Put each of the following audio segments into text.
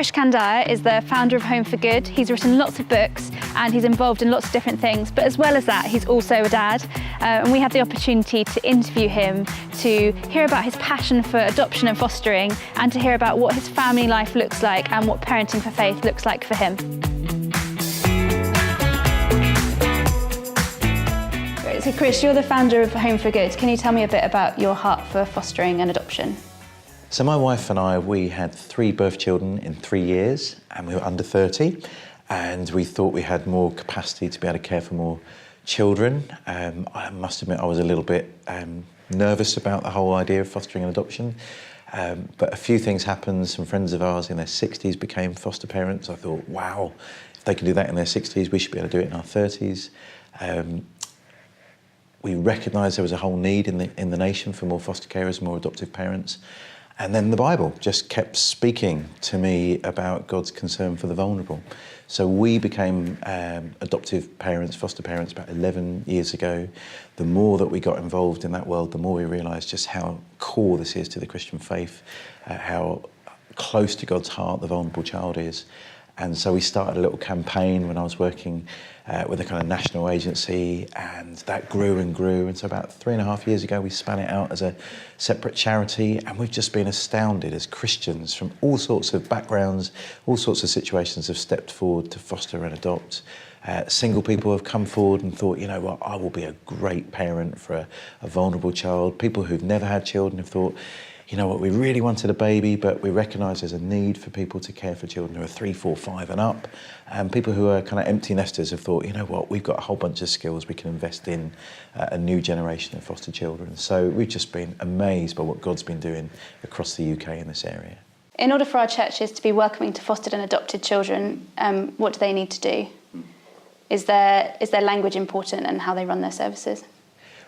Krish Kandiah is the founder of Home for Good. He's written lots of books and he's involved in lots of different things, but as well as that, he's also a dad. And we had the opportunity to interview him, to hear about his passion for adoption and fostering, and to hear about what his family life looks like and what parenting for faith looks like for him. So Krish, you're the founder of Home for Good. Can you tell me a bit about your heart for fostering and adoption? So my wife and I, we had 3 birth children in 3 years, and we were under 30, and we thought we had more capacity to be able to care for more children. I must admit I was a little bit nervous about the whole idea of fostering and adoption, but a few things happened. Some friends of ours in their 60s became foster parents. I thought, wow, if they can do that in their 60s, we should be able to do it in our 30s. We recognised there was a whole need in the nation for more foster carers, more adoptive parents. And then the Bible just kept speaking to me about God's concern for the vulnerable. So we became adoptive parents, foster parents about 11 years ago. The more that we got involved in that world, the more we realised just how core this is to the Christian faith, how close to God's heart the vulnerable child is. And so we started a little campaign when I was working with a kind of national agency, and that grew and grew. And so about 3.5 years ago, we span it out as a separate charity, and we've just been astounded as Christians from all sorts of backgrounds, all sorts of situations have stepped forward to foster and adopt. Single people have come forward and thought, you know what, I will be a great parent for a vulnerable child. People who've never had children have thought, you know what, we really wanted a baby, but we recognise there's a need for people to care for children who are 3, 4, 5 and up. And people who are kind of empty nesters have thought, you know what, we've got a whole bunch of skills we can invest in a new generation of foster children. So we've just been amazed by what God's been doing across the UK in this area. In order for our churches to be welcoming to fostered and adopted children, what do they need to do? Is their language important and how they run their services?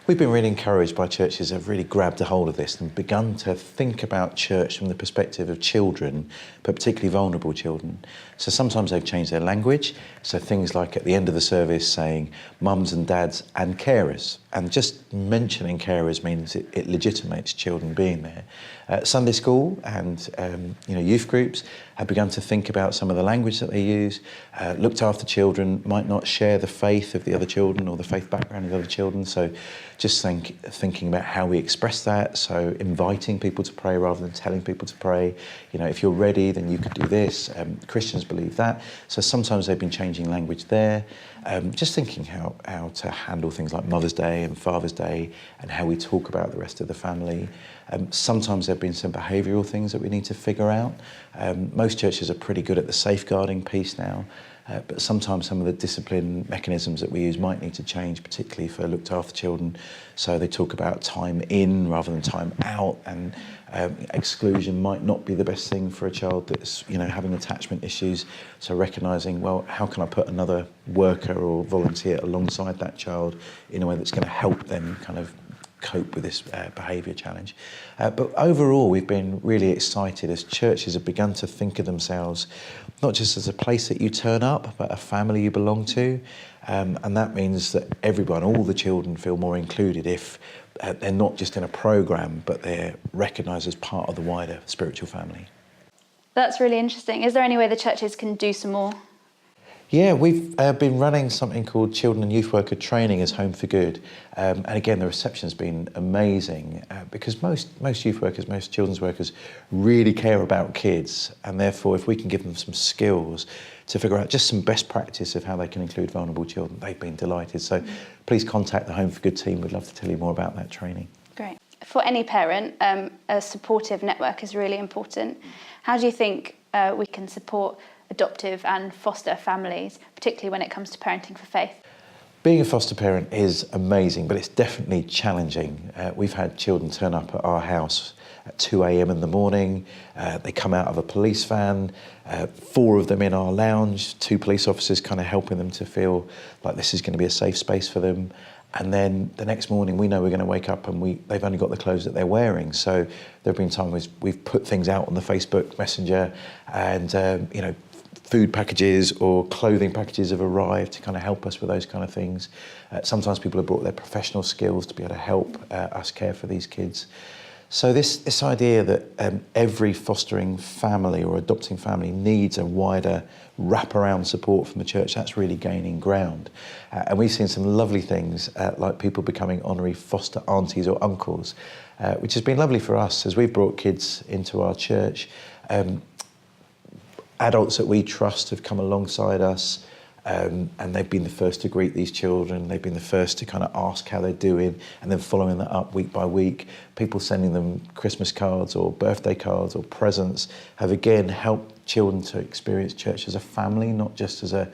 We've been really encouraged by churches that have really grabbed a hold of this and begun to think about church from the perspective of children, but particularly vulnerable children. So sometimes they've changed their language, so things like at the end of the service saying mums and dads and carers, and just mentioning carers means it legitimates children being there. Sunday school and youth groups have begun to think about some of the language that they use. Looked after children might not share the faith of the other children or the faith background of the other children, so just thinking about how we express that, so inviting people to pray rather than telling people to pray. You know, if you're ready, then you could do this. Christians believe that. So sometimes they've been changing language there. Just thinking how to handle things like Mother's Day and Father's Day and how we talk about the rest of the family. Sometimes there have been some behavioural things that we need to figure out. Most churches are pretty good at the safeguarding piece now. But sometimes some of the discipline mechanisms that we use might need to change, particularly for looked after children. So they talk about time in rather than time out, and exclusion might not be the best thing for a child that's having attachment issues. So recognising, well, how can I put another worker or volunteer alongside that child in a way that's going to help them kind of cope with this behaviour challenge. But overall, we've been really excited as churches have begun to think of themselves not just as a place that you turn up, but a family you belong to. And that means that everyone, all the children, feel more included if they're not just in a programme, but they're recognised as part of the wider spiritual family. That's really interesting. Is there any way the churches can do some more? Yeah, we've been running something called Children and Youth Worker Training as Home for Good. And again, the reception's been amazing because most youth workers, most children's workers really care about kids. And therefore, if we can give them some skills to figure out just some best practice of how they can include vulnerable children, they've been delighted. So please contact the Home for Good team. We'd love to tell you more about that training. Great. For any parent, a supportive network is really important. How do you think we can support adoptive and foster families, particularly when it comes to parenting for faith? Being a foster parent is amazing, but it's definitely challenging. We've had children turn up at our house at 2 a.m. in the morning. They come out of a police van, 4 of them in our lounge, 2 police officers kind of helping them to feel like this is going to be a safe space for them. And then the next morning we know we're going to wake up and they've only got the clothes that they're wearing. So there have been times we've put things out on the Facebook Messenger and, food packages or clothing packages have arrived to kind of help us with those kind of things. Sometimes people have brought their professional skills to be able to help us care for these kids. So this idea that every fostering family or adopting family needs a wider wraparound support from the church, that's really gaining ground. And we've seen some lovely things like people becoming honorary foster aunties or uncles, which has been lovely for us as we've brought kids into our church. Adults that we trust have come alongside us, and they've been the first to greet these children. They've been the first to kind of ask how they're doing, and then following that up week by week. People sending them Christmas cards or birthday cards or presents have again helped children to experience church as a family, not just as an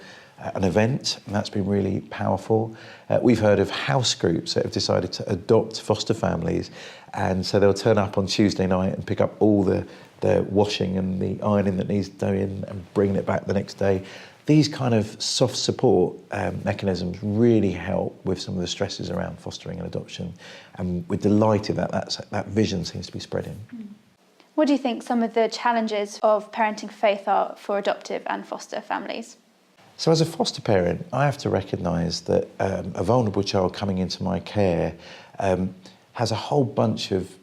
event, and that's been really powerful. We've heard of house groups that have decided to adopt foster families, and so they'll turn up on Tuesday night and pick up all the washing and the ironing that needs doing and bringing it back the next day. These kind of soft support mechanisms really help with some of the stresses around fostering and adoption, and we're delighted that that vision seems to be spreading. What do you think some of the challenges of parenting faith are for adoptive and foster families? So as a foster parent, I have to recognise that a vulnerable child coming into my care has a whole bunch of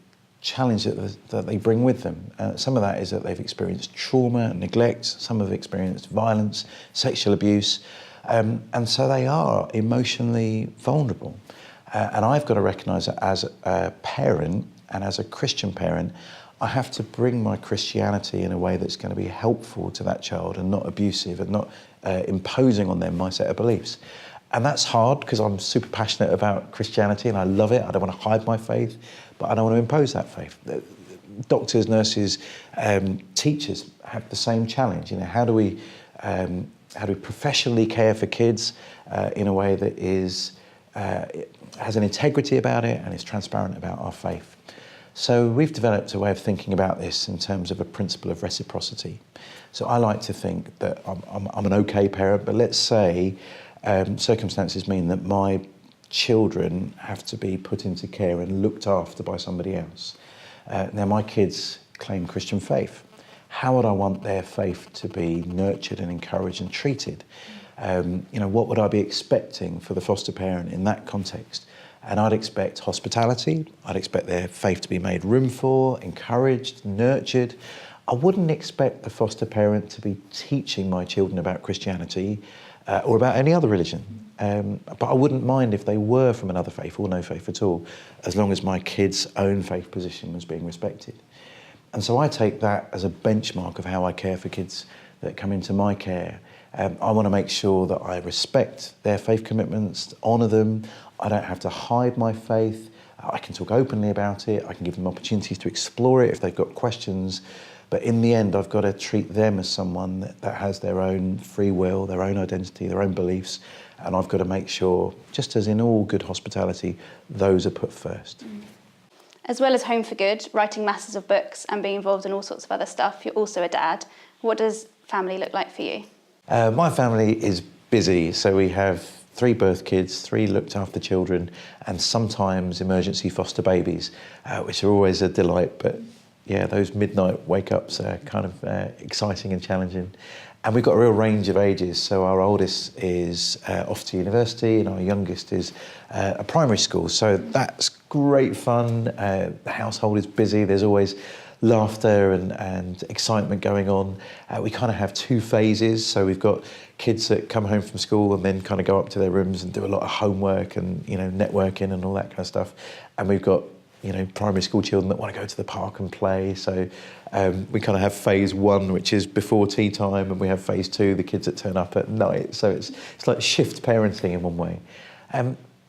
challenges that they bring with them. Some of that is that they've experienced trauma and neglect, some have experienced violence, sexual abuse, and so they are emotionally vulnerable. And I've got to recognise that as a parent and as a Christian parent, I have to bring my Christianity in a way that's going to be helpful to that child and not abusive and not imposing on them my set of beliefs. And that's hard because I'm super passionate about Christianity and I love it. I don't want to hide my faith, but I don't want to impose that faith. Doctors, nurses, teachers have the same challenge. You know, how do we professionally care for kids in a way that has an integrity about it and is transparent about our faith? So we've developed a way of thinking about this in terms of a principle of reciprocity. So I like to think that I'm an okay parent, but let's say circumstances mean that my children have to be put into care and looked after by somebody else. Now my kids claim Christian faith. How would I want their faith to be nurtured and encouraged and treated? What would I be expecting for the foster parent in that context? And I'd expect hospitality. I'd expect their faith to be made room for, encouraged, nurtured. I wouldn't expect the foster parent to be teaching my children about Christianity or about any other religion. But I wouldn't mind if they were from another faith or no faith at all, as long as my kids' own faith position was being respected. And so I take that as a benchmark of how I care for kids that come into my care. I want to make sure that I respect their faith commitments, honour them. I don't have to hide my faith. I can talk openly about it. I can give them opportunities to explore it if they've got questions. But in the end, I've got to treat them as someone that has their own free will, their own identity, their own beliefs. And I've got to make sure, just as in all good hospitality, those are put first. As well as Home for Good, writing masses of books and being involved in all sorts of other stuff, you're also a dad. What does family look like for you? My family is busy, so we have 3 birth kids, 3 looked after children, and sometimes emergency foster babies, which are always a delight. But yeah, those midnight wake-ups are kind of exciting and challenging. And we've got a real range of ages. So our oldest is off to university and our youngest is a primary school. So that's great fun. The household is busy. There's always laughter and excitement going on. We kind of have 2 phases. So we've got kids that come home from school and then kind of go up to their rooms and do a lot of homework and, networking and all that kind of stuff. And we've got primary school children that want to go to the park and play. So we kind of have phase 1, which is before tea time, and we have phase 2, the kids that turn up at night. So it's like shift parenting in one way.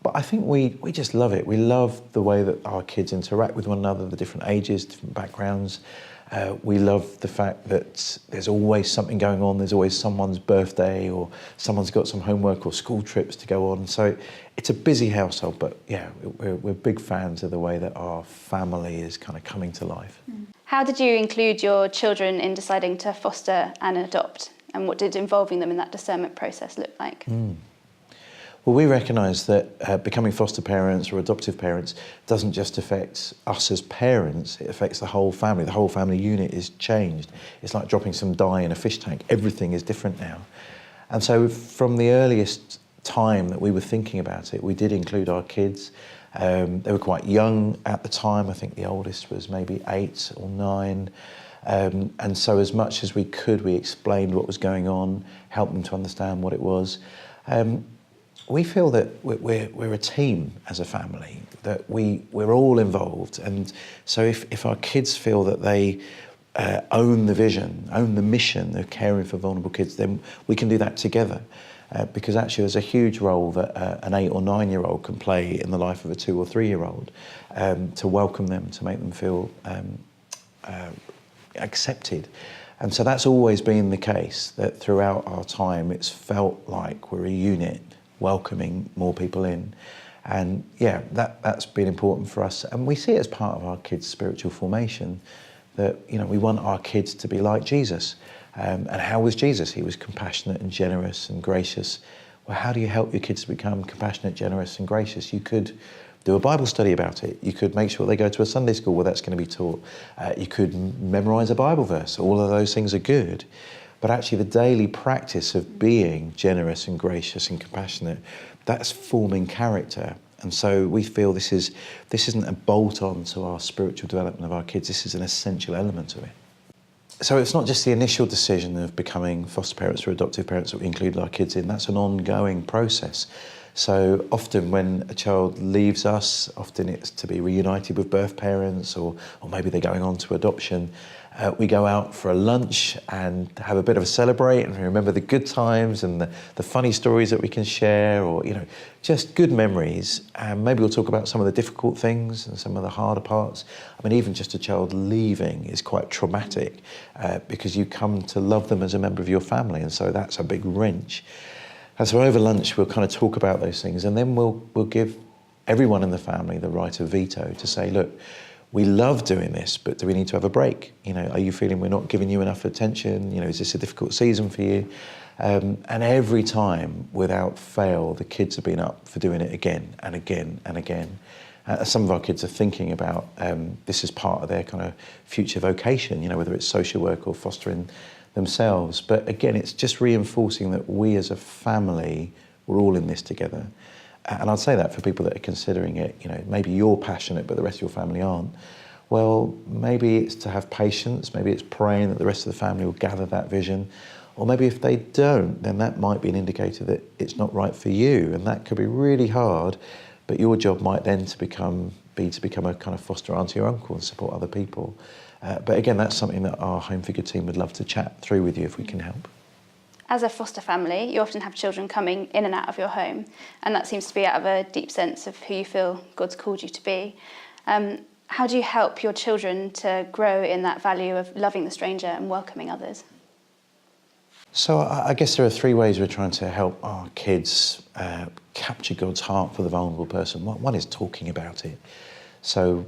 But I think we just love it. We love the way that our kids interact with one another, the different ages, different backgrounds. We love the fact that there's always something going on. There's always someone's birthday or someone's got some homework or school trips to go on. So it's a busy household, but yeah, we're big fans of the way that our family is kind of coming to life. How did you include your children in deciding to foster and adopt? And what did involving them in that discernment process look like? Well, we recognise that becoming foster parents or adoptive parents doesn't just affect us as parents, it affects the whole family. The whole family unit is changed. It's like dropping some dye in a fish tank. Everything is different now. And so from the earliest time that we were thinking about it, we did include our kids. They were quite young at the time. I think the oldest was maybe 8 or 9. And so as much as we could, we explained what was going on, helped them to understand what it was. We feel that we're a team as a family, that we're all involved. And so if our kids feel that they own the vision, own the mission of caring for vulnerable kids, then we can do that together. Because actually there's a huge role that an 8 or 9-year-old can play in the life of a 2 or 3-year-old, to welcome them, to make them feel accepted. And so that's always been the case, that throughout our time it's felt like we're a unit, welcoming more people in. And yeah, that's been important for us. And we see it as part of our kids' spiritual formation, that, you know, we want our kids to be like Jesus. And how was Jesus? He was compassionate and generous and gracious. Well, how do you help your kids to become compassionate, generous and gracious? You could do a Bible study about it. You could make sure they go to a Sunday school where that's going to be taught. You could memorise a Bible verse. All of those things are good. But actually the daily practice of being generous and gracious and compassionate, that's forming character. And so we feel this isn't a bolt-on to our spiritual development of our kids. This is an essential element of it. So it's not just the initial decision of becoming foster parents or adoptive parents that we include our kids in. That's an ongoing process. So often when a child leaves us, often it's to be reunited with birth parents, or maybe they're going on to adoption. We go out for a lunch and have a bit of a celebrate and remember the good times and the funny stories that we can share, or, you know, just good memories. And maybe we'll talk about some of the difficult things and some of the harder parts. I mean, even just a child leaving is quite traumatic, because you come to love them as a member of your family, and so that's a big wrench. And so over lunch, we'll kind of talk about those things, and then we'll give everyone in the family the right of veto to say, look, we love doing this, but do we need to have a break? You know, are you feeling we're not giving you enough attention? You know, is this a difficult season for you? And every time, without fail, the kids have been up for doing it again and again and again. Some of our kids are thinking about this as part of their kind of future vocation, you know, whether it's social work or fostering themselves. But again, it's just reinforcing that we as a family, we're all in this together. And I'd say that for people that are considering it, you know, maybe you're passionate, but the rest of your family aren't. Well, maybe it's to have patience, maybe it's praying that the rest of the family will gather that vision. Or maybe if they don't, then that might be an indicator that it's not right for you. And that could be really hard, but your job might then be to become a kind of foster auntie or uncle and support other people. But again, that's something that our Home for Good team would love to chat through with you if we can help. As a foster family, you often have children coming in and out of your home, and that seems to be out of a deep sense of who you feel God's called you to be. How do you help your children to grow in that value of loving the stranger and welcoming others? So I guess there are 3 ways we're trying to help our kids capture God's heart for the vulnerable person. One is talking about it. So,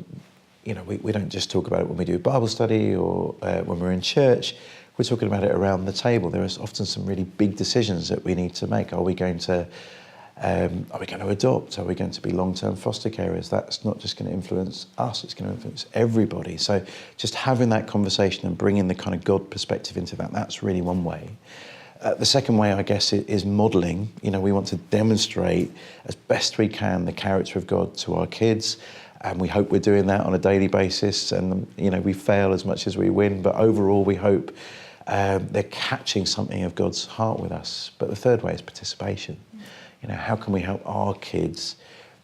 you know, we don't just talk about it when we do Bible study or when we're in church. We're talking about it around the table. There is often some really big decisions that we need to make. Are we going to adopt? Are we going to be long-term foster carers? That's not just going to influence us, it's going to influence everybody. So just having that conversation and bringing the kind of God perspective into that, that's really one way. The second way, I guess, is modelling. You know, we want to demonstrate as best we can the character of God to our kids. And we hope we're doing that on a daily basis. And, you know, we fail as much as we win. But overall, we hope they're catching something of God's heart with us. But the third way is participation. You know, how can we help our kids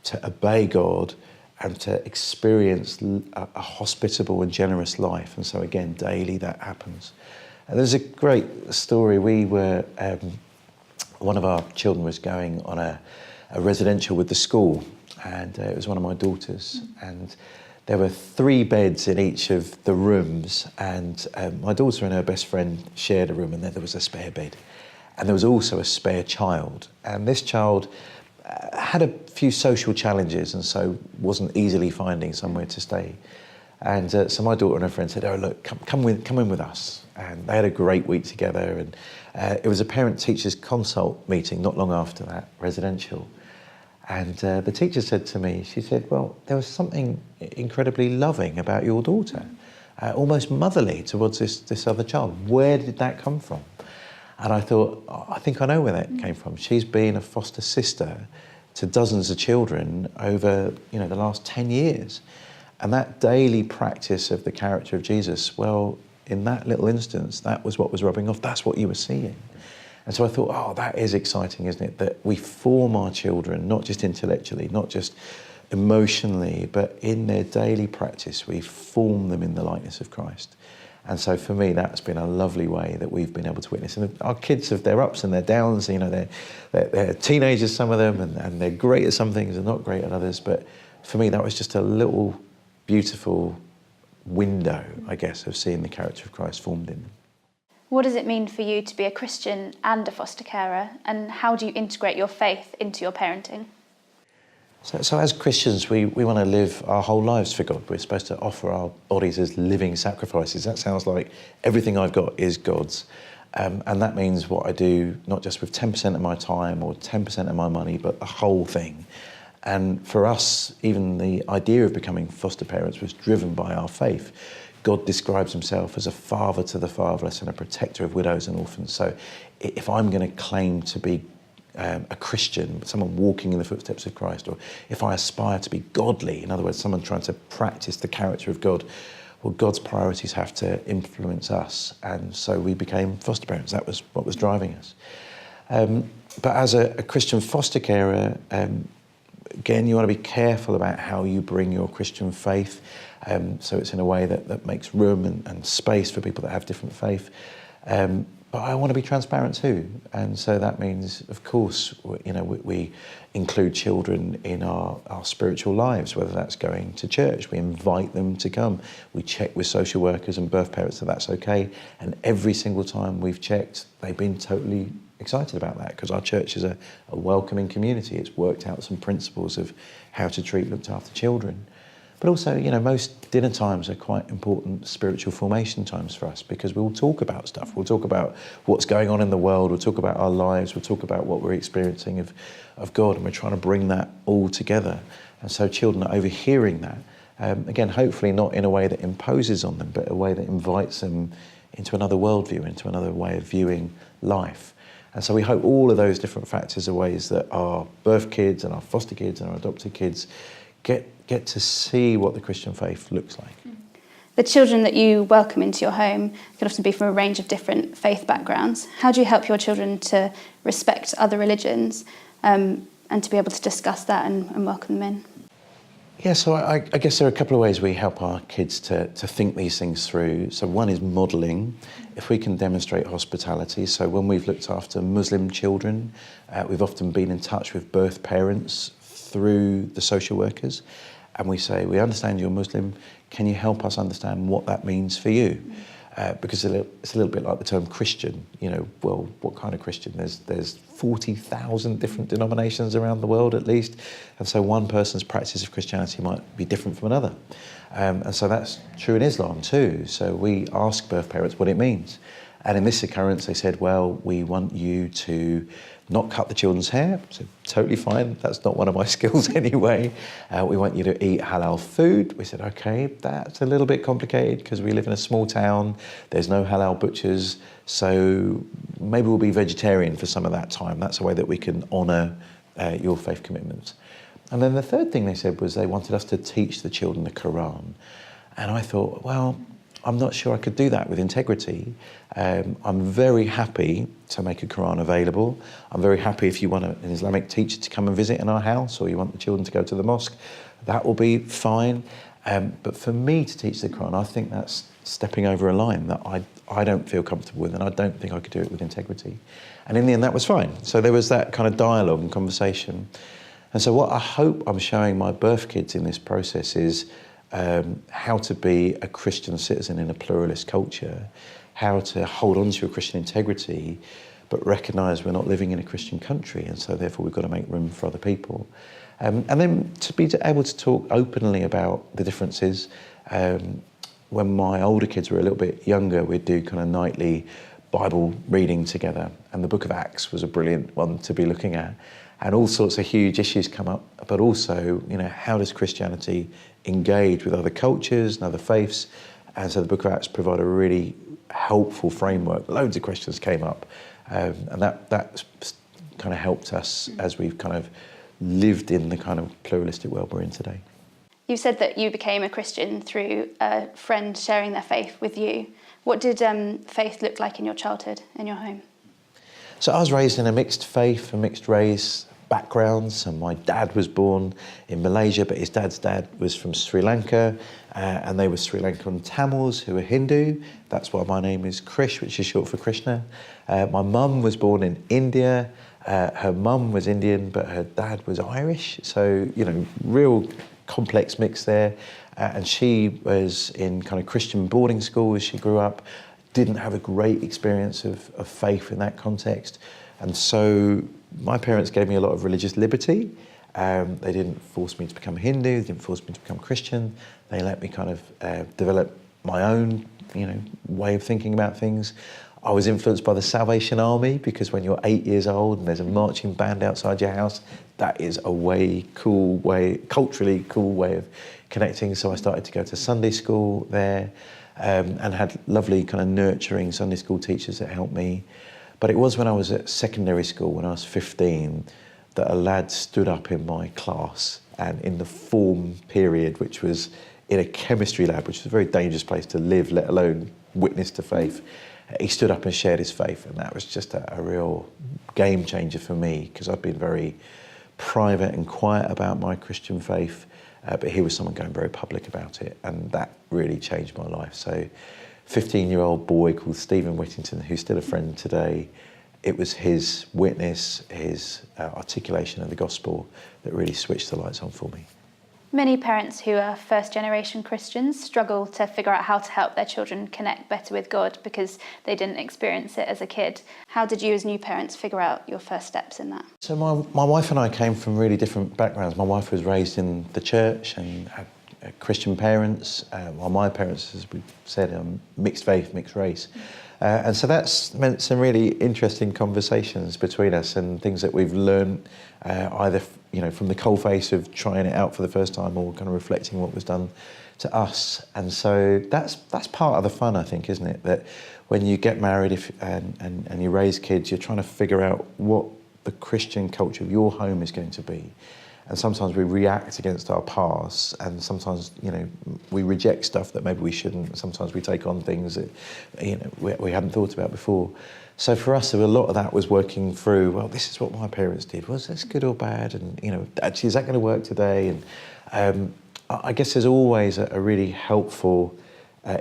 to obey God and to experience a hospitable and generous life? And so again, daily that happens. And there's a great story. We were, one of our children was going on a residential with the school, and it was one of my daughters. And there were 3 beds in each of the rooms, and my daughter and her best friend shared a room, and there was a spare bed. And there was also a spare child. And this child had a few social challenges, and so wasn't easily finding somewhere to stay. And so my daughter and her friend said, oh, look, come in with us. And they had a great week together. And it was a parent-teachers consult meeting not long after that, residential. And the teacher said to me, she said, well, there was something incredibly loving about your daughter, almost motherly towards this other child. Where did that come from? And I thought, oh, I think I know where that came from. She's been a foster sister to dozens of children over, the last 10 years. And that daily practice of the character of Jesus, well, in that little instance, that was what was rubbing off. That's what you were seeing. And so I thought, oh, that is exciting, isn't it? That we form our children, not just intellectually, not just emotionally, but in their daily practice, we form them in the likeness of Christ. And so for me, that's been a lovely way that we've been able to witness. And our kids have their ups and their downs. They're teenagers, some of them, and they're great at some things and not great at others. But for me, that was just a little beautiful window, I guess, of seeing the character of Christ formed in them. What does it mean for you to be a Christian and a foster carer, and how do you integrate your faith into your parenting? So as Christians, we want to live our whole lives for God. We're supposed to offer our bodies as living sacrifices. That sounds like everything I've got is God's. And that means what I do, not just with 10% of my time or 10% of my money, but the whole thing. And for us, even the idea of becoming foster parents was driven by our faith. God describes himself as a father to the fatherless and a protector of widows and orphans. So if I'm going to claim to be a Christian, someone walking in the footsteps of Christ, or if I aspire to be godly, in other words, someone trying to practice the character of God, well, God's priorities have to influence us. And so we became foster parents. That was what was driving us. But as a Christian foster carer, again, you want to be careful about how you bring your Christian faith. So it's in a way that makes room and space for people that have different faith. But I want to be transparent too. And so that means, of course, we include children in our spiritual lives, whether that's going to church. We invite them to come. We check with social workers and birth parents that that's okay. And every single time we've checked, they've been totally excited about that, because our church is a welcoming community. It's worked out some principles of how to treat looked after children. But also, most dinner times are quite important spiritual formation times for us, because we'll talk about stuff. We'll talk about what's going on in the world. We'll talk about our lives. We'll talk about what we're experiencing of God, and we're trying to bring that all together. And so children are overhearing that. Again, hopefully not in a way that imposes on them, but a way that invites them into another worldview, into another way of viewing life. And so we hope all of those different factors are ways that our birth kids and our foster kids and our adopted kids get to see what the Christian faith looks like. The children that you welcome into your home can often be from a range of different faith backgrounds. How do you help your children to respect other religions and to be able to discuss that and welcome them in? Yeah, so I guess there are a couple of ways we help our kids to think these things through. So one is modelling. If we can demonstrate hospitality, so when we've looked after Muslim children, we've often been in touch with birth parents through the social workers, and we say, we understand you're Muslim, can you help us understand what that means for you? Because it's a little bit like the term Christian. Well, what kind of Christian? There's 40,000 different denominations around the world at least, and so one person's practice of Christianity might be different from another. And so that's true in Islam too. So we ask birth parents what it means. And in this occurrence, they said, well, we want you to not cut the children's hair. So totally fine. That's not one of my skills anyway. We want you to eat halal food. We said, okay, that's a little bit complicated because we live in a small town. There's no halal butchers. So maybe we'll be vegetarian for some of that time. That's a way that we can honour your faith commitments. And then the third thing they said was they wanted us to teach the children the Quran. And I thought, well, I'm not sure I could do that with integrity. I'm very happy to make a Quran available. I'm very happy if you want an Islamic teacher to come and visit in our house, or you want the children to go to the mosque, that will be fine. But for me to teach the Quran, I think that's stepping over a line that I don't feel comfortable with, and I don't think I could do it with integrity. And in the end, that was fine. So there was that kind of dialogue and conversation. And so what I hope I'm showing my birth kids in this process is how to be a Christian citizen in a pluralist culture, how to hold on to your Christian integrity, but recognise we're not living in a Christian country, and so therefore we've got to make room for other people. And then to be able to talk openly about the differences. When my older kids were a little bit younger, we'd do kind of nightly Bible reading together, and the book of Acts was a brilliant one to be looking at. And all sorts of huge issues come up, but also, how does Christianity engage with other cultures and other faiths? And so the book of Acts provided a really helpful framework. Loads of questions came up, and that kind of helped us as we've kind of lived in the kind of pluralistic world we're in today. You said that you became a Christian through a friend sharing their faith with you. What did faith look like in your childhood, in your home? So I was raised in a mixed faith and mixed race backgrounds, and my dad was born in Malaysia, but his dad's dad was from Sri Lanka, and they were Sri Lankan Tamils who were Hindu. That's why my name is Krish, which is short for Krishna. My mum was born in India. Her mum was Indian, but her dad was Irish. So, you know, real complex mix there. And she was in kind of Christian boarding school as she grew up. Didn't have a great experience of faith in that context. And so my parents gave me a lot of religious liberty. They didn't force me to become Hindu, they didn't force me to become Christian. They let me kind of develop my own, you know, way of thinking about things. I was influenced by the Salvation Army, because when you're 8 years old and there's a marching band outside your house, that is a culturally cool way of connecting. So I started to go to Sunday school there, and had lovely kind of nurturing Sunday school teachers that helped me. But it was when I was at secondary school, when I was 15, that a lad stood up in my class, and in the form period, which was in a chemistry lab, which was a very dangerous place to live, let alone witness to faith, he stood up and shared his faith, and that was just a real game changer for me, because I've been very private and quiet about my Christian faith, but here was someone going very public about it, and that really changed my life. So 15-year-old boy called Stephen Whittington, who's still a friend today, it was his witness, his articulation of the gospel that really switched the lights on for me. Many parents who are first-generation Christians struggle to figure out how to help their children connect better with God because they didn't experience it as a kid. How did you as new parents figure out your first steps in that? So my wife and I came from really different backgrounds. My wife was raised in the church and had Christian parents, while my parents, as we said, mixed faith, mixed race. And so that's meant some really interesting conversations between us, and things that we've learned either from the coalface of trying it out for the first time, or kind of reflecting what was done to us. And so that's part of the fun, I think, isn't it? That when you get married and you raise kids, you're trying to figure out what the Christian culture of your home is going to be. And sometimes we react against our past, and sometimes, we reject stuff that maybe we shouldn't. Sometimes we take on things that, we hadn't thought about before. So for us, a lot of that was working through, well, this is what my parents did. Was this good or bad? And, actually, is that going to work today? And I guess there's always a really helpful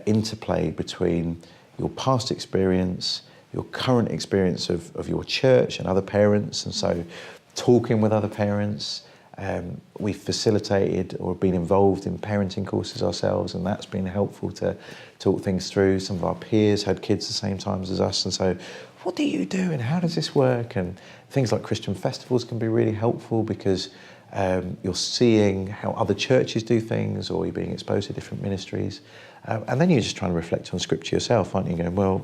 interplay between your past experience, your current experience of your church and other parents. And so talking with other parents. We've facilitated or been involved in parenting courses ourselves, and that's been helpful to talk things through. Some of our peers had kids the same times as us, and so what do you do and how does this work? And things like Christian festivals can be really helpful, because you're seeing how other churches do things, or you're being exposed to different ministries, and then you're just trying to reflect on scripture yourself, aren't you? Going, well,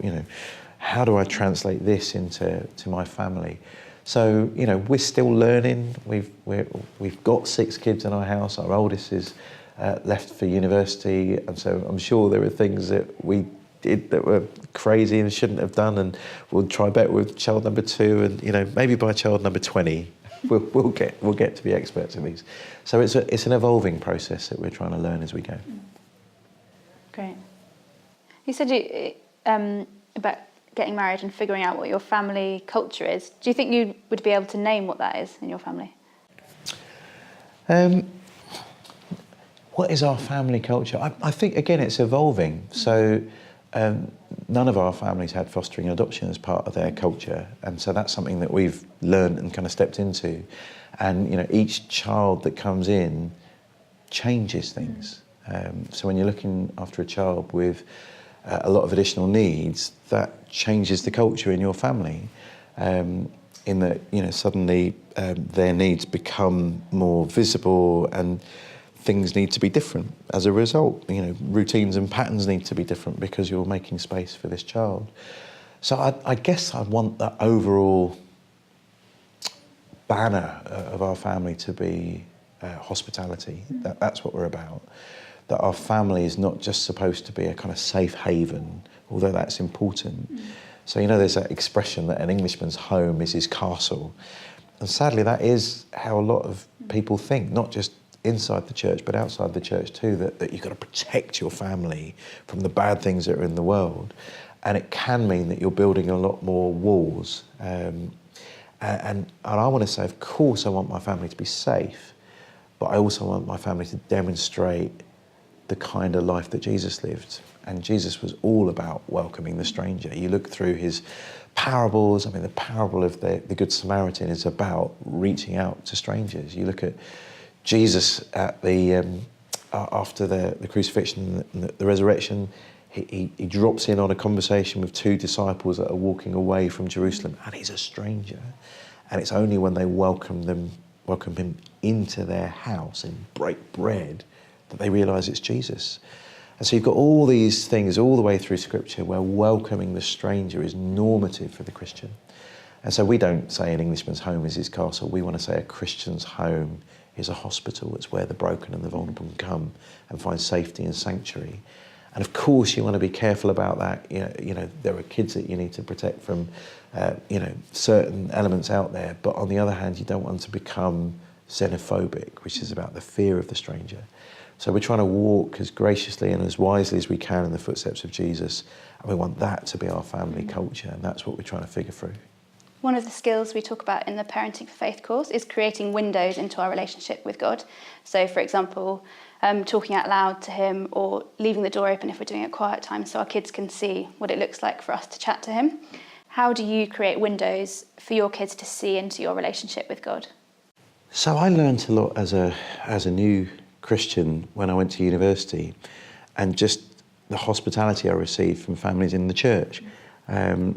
how do I translate this into my family? So, we're still learning. We've got 6 kids in our house. Our oldest is left for university, and so I'm sure there are things that we did that were crazy and shouldn't have done, and we'll try better with child number 2, and maybe by child number 20 we'll get to be experts in these. So it's an evolving process that we're trying to learn as we go. Great. You said about getting married and figuring out what your family culture is. Do you think you would be able to name what that is in your family? What is our family culture? I think, again, it's evolving. So none of our families had fostering and adoption as part of their culture, and so that's something that we've learned and kind of stepped into. And each child that comes in changes things. So when you're looking after a child with a lot of additional needs, that changes the culture in your family, in that suddenly their needs become more visible, and things need to be different as a result. Routines and patterns need to be different because you're making space for this child. So I guess I want the overall banner of our family to be hospitality. That's what we're about. That our family is not just supposed to be a kind of safe haven, although that's important. So there's that expression that an Englishman's home is his castle. sadly, that is how a lot of people think, not just inside the church, but outside the church too, that you've got to protect your family from the bad things that are in the world. And it can mean that you're building a lot more walls. And I want to say, of course, I want my family to be safe, but I also want my family to demonstrate the kind of life that Jesus lived. And Jesus was all about welcoming the stranger. You look through his parables. I mean, the parable of the Good Samaritan is about reaching out to strangers. You look at Jesus at after the crucifixion and the resurrection, he drops in on a conversation with two disciples that are walking away from Jerusalem, and he's a stranger. And it's only when they welcome him into their house and break bread that they realise it's Jesus. And so you've got all these things all the way through Scripture where welcoming the stranger is normative for the Christian. And so we don't say an Englishman's home is his castle. We want to say a Christian's home is a hospital. It's where the broken and the vulnerable can come and find safety and sanctuary. And of course, you want to be careful about that. You know, there are kids that you need to protect from, certain elements out there. But on the other hand, you don't want to become xenophobic, which is about the fear of the stranger. So we're trying to walk as graciously and as wisely as we can in the footsteps of Jesus. And we want that to be our family culture. And that's what we're trying to figure through. One of the skills we talk about in the Parenting for Faith course is creating windows into our relationship with God. So, for example, talking out loud to him or leaving the door open if we're doing it at quiet time so our kids can see what it looks like for us to chat to him. How do you create windows for your kids to see into your relationship with God? So I learned a lot as a new Christian when I went to university, and just the hospitality I received from families in the church.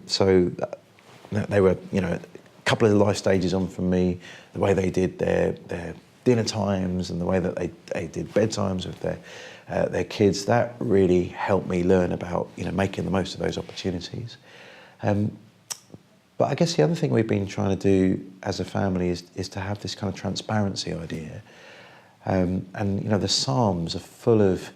So they were, a couple of life stages on from me, the way they did their dinner times and the way that they did bedtimes with their kids, that really helped me learn about, making the most of those opportunities. But I guess the other thing we've been trying to do as a family is to have this kind of transparency idea. And the Psalms are full of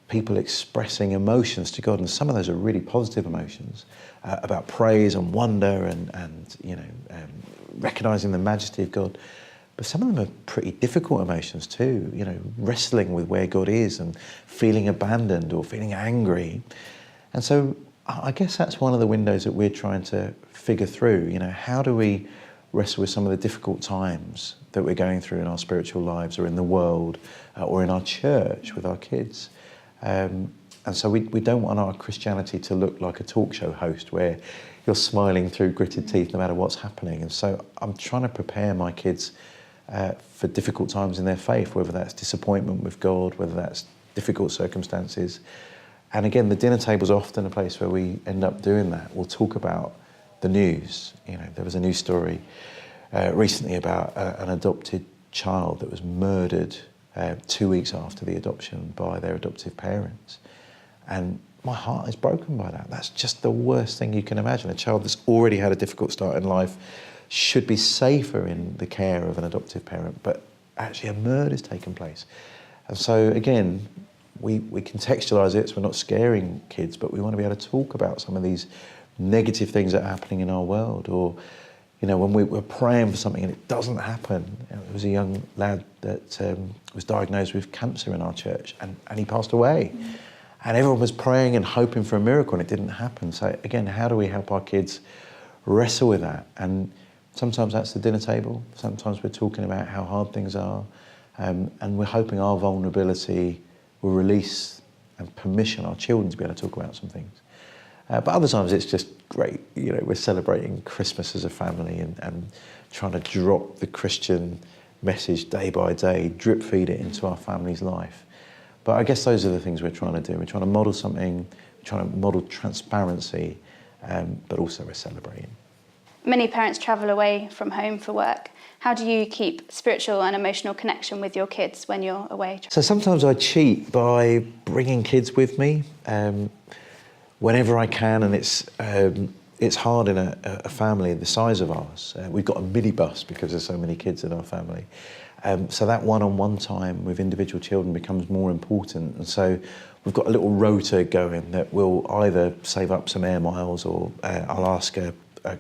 people expressing emotions to God, and some of those are really positive emotions about praise and wonder and recognising the majesty of God. But some of them are pretty difficult emotions too, wrestling with where God is and feeling abandoned or feeling angry. And so I guess that's one of the windows that we're trying to figure through. How do we wrestle with some of the difficult times that we're going through in our spiritual lives or in the world or in our church with our kids? And so we don't want our Christianity to look like a talk show host where you're smiling through gritted teeth no matter what's happening. And so I'm trying to prepare my kids for difficult times in their faith, whether that's disappointment with God, whether that's difficult circumstances. And again, the dinner table's often a place where we end up doing that. We'll talk about the news. There was a news story recently about an adopted child that was murdered 2 weeks after the adoption by their adoptive parents. And my heart is broken by that. That's just the worst thing you can imagine. A child that's already had a difficult start in life should be safer in the care of an adoptive parent, but actually a murder's taken place. And so again, we contextualise it, so we're not scaring kids, but we want to be able to talk about some of these negative things that are happening in our world. Or, when we're praying for something and it doesn't happen. There was a young lad that was diagnosed with cancer in our church, and he passed away. And everyone was praying and hoping for a miracle, and it didn't happen. So again, how do we help our kids wrestle with that? And sometimes that's the dinner table. Sometimes we're talking about how hard things are. And we're hoping our vulnerability will release and permission our children to be able to talk about some things. But other times it's just great. We're celebrating Christmas as a family and trying to drop the Christian message day by day, drip feed it into our family's life. But I guess those are the things we're trying to do. We're trying to model something, we're trying to model transparency, but also we're celebrating. Many parents travel away from home for work. How do you keep spiritual and emotional connection with your kids when you're away? So sometimes I cheat by bringing kids with me whenever I can, and it's hard in a family the size of ours. We've got a minibus because there's so many kids in our family. So that one-on-one time with individual children becomes more important. And so we've got a little rota going that will either save up some air miles, or I'll ask a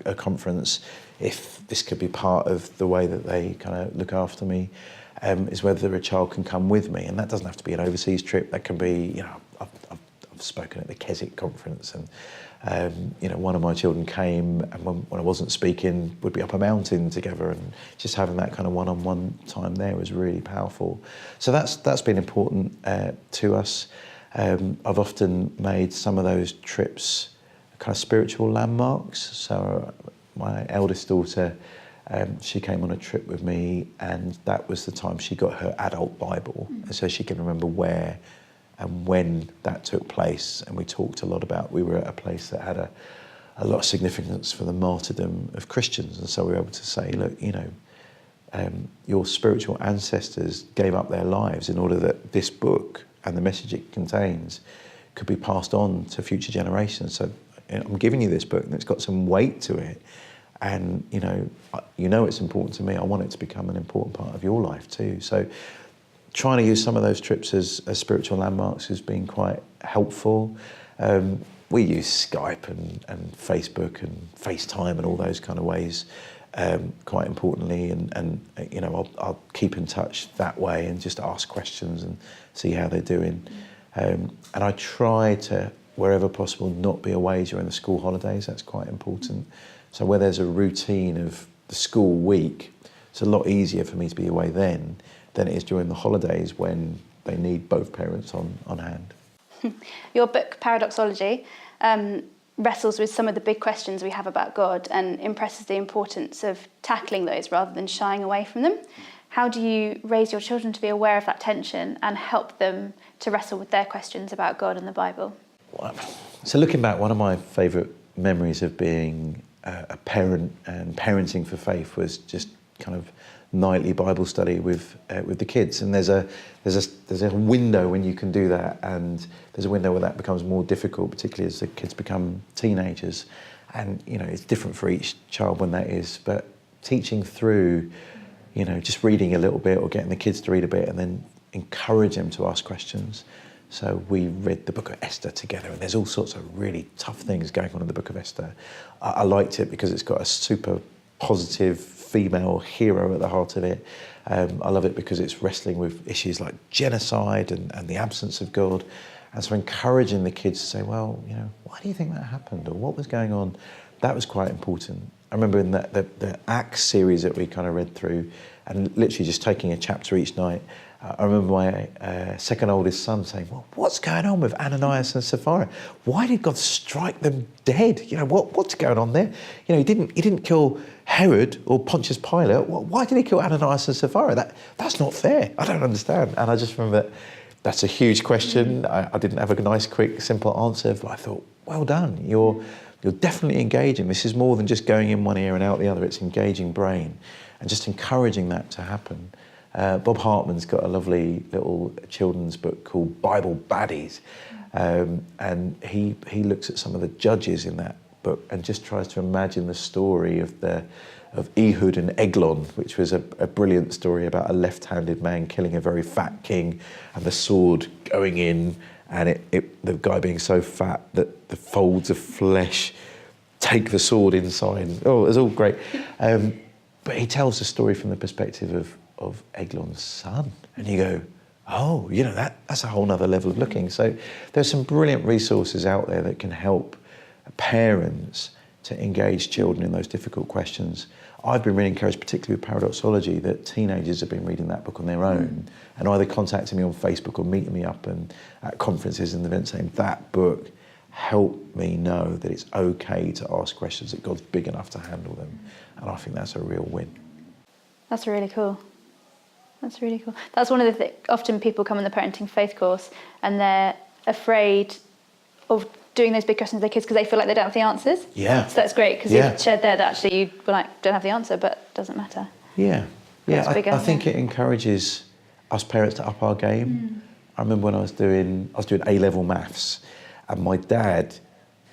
a conference, if this could be part of the way that they kind of look after me, is whether a child can come with me. And that doesn't have to be an overseas trip. That can be, you know, I've spoken at the Keswick conference, and you know, one of my children came, and when I wasn't speaking, would be up a mountain together, and just having that kind of one-on-one time there was really powerful. So that's been important to us. I've often made some of those trips kind of spiritual landmarks. So my eldest daughter, she came on a trip with me, and that was the time she got her adult Bible, and so she can remember where and when that took place. And we talked a lot about, we were at a place that had a lot of significance for the martyrdom of Christians, and so we were able to say, look, you know, your spiritual ancestors gave up their lives in order that this book and the message it contains could be passed on to future generations. So I'm giving you this book, and it's got some weight to it, and you know it's important to me. I want it to become an important part of your life too. So trying to use some of those trips as spiritual landmarks has been quite helpful. We use Skype and Facebook and FaceTime and all those kind of ways quite importantly, and you know, I'll keep in touch that way and just ask questions and see how they're doing. And I try to, wherever possible, not be away during the school holidays. That's quite important. So where there's a routine of the school week, it's a lot easier for me to be away then than it is during the holidays when they need both parents on hand. Your book, Paradoxology, wrestles with some of the big questions we have about God and impresses the importance of tackling those rather than shying away from them. How do you raise your children to be aware of that tension and help them to wrestle with their questions about God and the Bible? So looking back, one of my favourite memories of being a parent and parenting for faith was just kind of nightly Bible study with the kids, and there's a window when you can do that, and there's a window where that becomes more difficult, particularly as the kids become teenagers, and you know, it's different for each child when that is. But teaching through, you know, just reading a little bit or getting the kids to read a bit and then encourage them to ask questions. So we read the book of Esther together, and there's all sorts of really tough things going on in the book of Esther. I liked it because it's got a super positive female hero at the heart of it. I love it because it's wrestling with issues like genocide and the absence of God. And so encouraging the kids to say, well, you know, why do you think that happened? Or what was going on? That was quite important. I remember in the Acts series that we kind of read through, and literally just taking a chapter each night, I remember my second oldest son saying, well, what's going on with Ananias and Sapphira? Why did God strike them dead? You know, what's going on there? You know, he didn't kill Herod or Pontius Pilate. Why did he kill Ananias and Sapphira? That's not fair. I don't understand. And I just remember that's a huge question. I didn't have a nice, quick, simple answer, but I thought, well done. You're definitely engaging. This is more than just going in one ear and out the other. It's engaging brain and just encouraging that to happen. Bob Hartman's got a lovely little children's book called Bible Baddies, and he looks at some of the judges in that book and just tries to imagine the story of Ehud and Eglon, which was a brilliant story about a left-handed man killing a very fat king, and the sword going in, and the guy being so fat that the folds of flesh take the sword inside. Oh, it was all great. But he tells the story from the perspective of Eglon's son, and you go, oh, you know, that's a whole nother level of looking. So there's some brilliant resources out there that can help parents to engage children in those difficult questions. I've been really encouraged, particularly with Paradoxology, that teenagers have been reading that book on their own and either contacting me on Facebook or meeting me up and at conferences and events saying that book helped me know that it's okay to ask questions, that God's big enough to handle them. And I think that's a real win. That's really cool. That's really cool. That's one of the things, often people come on the parenting faith course and they're afraid of doing those big questions with their kids because they feel like they don't have the answers. Yeah. So that's great because you've shared there that actually you don't have the answer, but it doesn't matter. Yeah. Yeah, I think it it encourages us parents to up our game. I remember when I was doing A-level maths, and my dad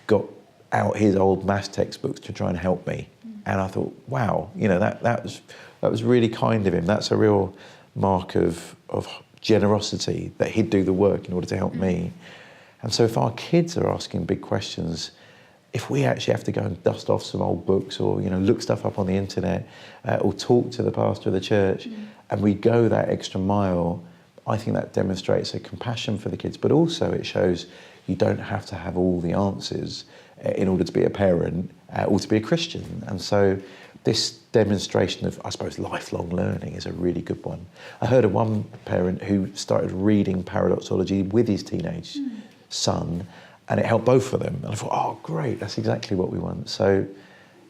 got out his old maths textbooks to try and help me. And I thought, wow, you know, that was really kind of him. That's a real mark of generosity that he'd do the work in order to help me. And so if our kids are asking big questions, if we actually have to go and dust off some old books or, look stuff up on the internet or talk to the pastor of the church, and we go that extra mile, I think that demonstrates a compassion for the kids, but also it shows you don't have to have all the answers in order to be a parent or to be a Christian. And so this demonstration of, I suppose, lifelong learning is a really good one. I heard of one parent who started reading paradoxology with his teenage son, and it helped both of them. And I thought, oh, great, that's exactly what we want. So,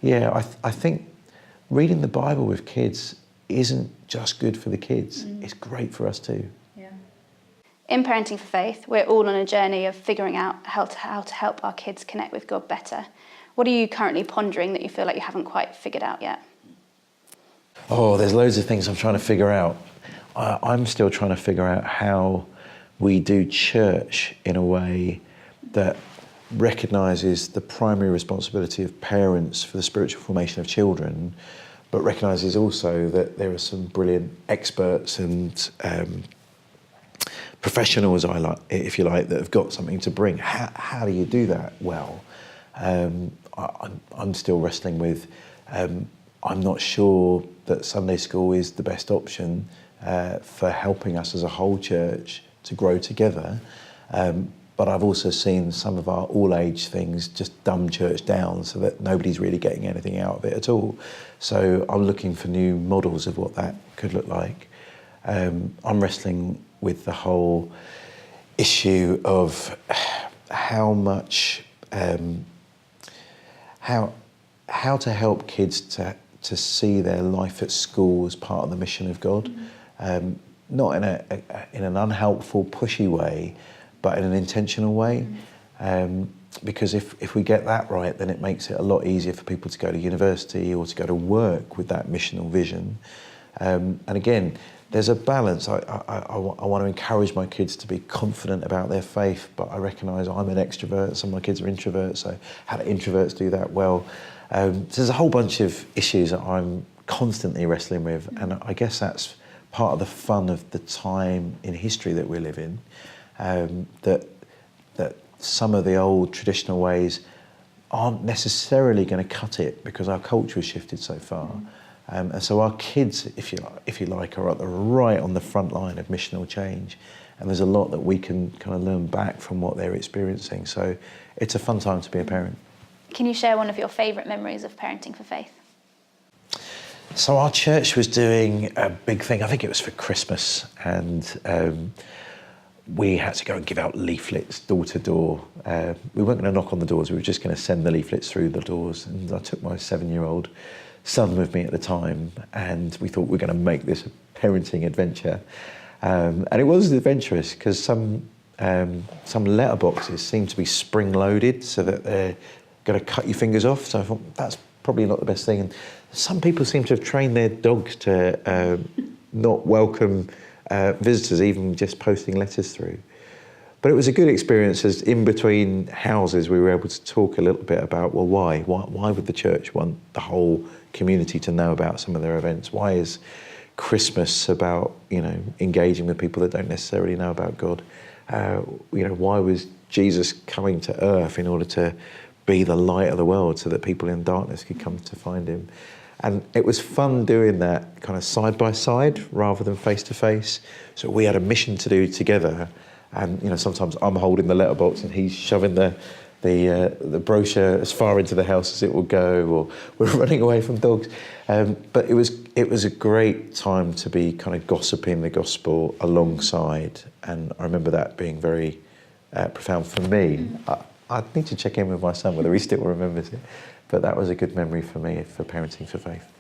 yeah, I think reading the Bible with kids isn't just good for the kids, it's great for us too. Yeah. In Parenting for Faith, we're all on a journey of figuring out how to help our kids connect with God better. What are you currently pondering that you feel like you haven't quite figured out yet? Oh, there's loads of things I'm trying to figure out. I'm still trying to figure out how we do church in a way that recognises the primary responsibility of parents for the spiritual formation of children, but recognises also that there are some brilliant experts and professionals, if you like, that have got something to bring. How do you do that well? I'm still wrestling with, I'm not sure that Sunday school is the best option for helping us as a whole church to grow together. But I've also seen some of our all-age things just dumb church down so that nobody's really getting anything out of it at all. So I'm looking for new models of what that could look like. I'm wrestling with the whole issue of how much, how to help kids to see their life at school as part of the mission of God, not in an unhelpful, pushy way, but in an intentional way. Because if we get that right, then it makes it a lot easier for people to go to university or to go to work with that missional vision. And again, there's a balance. I want to encourage my kids to be confident about their faith, but I recognise I'm an extrovert, some of my kids are introverts, so how do introverts do that well? So there's a whole bunch of issues that I'm constantly wrestling with, and I guess that's part of the fun of the time in history that we live in, that some of the old traditional ways aren't necessarily going to cut it because our culture has shifted so far. And so our kids, if you like, are right on the front line of missional change, and there's a lot that we can kind of learn back from what they're experiencing. So it's a fun time to be a parent. Can you share one of your favourite memories of Parenting for Faith? So our church was doing a big thing, I think it was for Christmas, and we had to go and give out leaflets door to door. We weren't going to knock on the doors, we were just going to send the leaflets through the doors. And I took my 7-year-old son with me at the time, and we thought we were going to make this a parenting adventure. And it was adventurous because some letterboxes seem to be spring-loaded so that they're going to cut your fingers off. So I thought, that's probably not the best thing. And some people seem to have trained their dogs to not welcome visitors, even just posting letters through. But it was a good experience, as in between houses we were able to talk a little bit about, well, why would the church want the whole community to know about some of their events? Why is Christmas about, engaging with people that don't necessarily know about God? Why was Jesus coming to earth in order to be the light of the world so that people in darkness could come to find him? And it was fun doing that kind of side by side rather than face to face. So we had a mission to do together. And sometimes I'm holding the letterbox and he's shoving the brochure as far into the house as it will go, or we're running away from dogs. But it was a great time to be kind of gossiping the gospel alongside, and I remember that being very profound for me. I need to check in with my son whether he still remembers it, but that was a good memory for me for Parenting for Faith.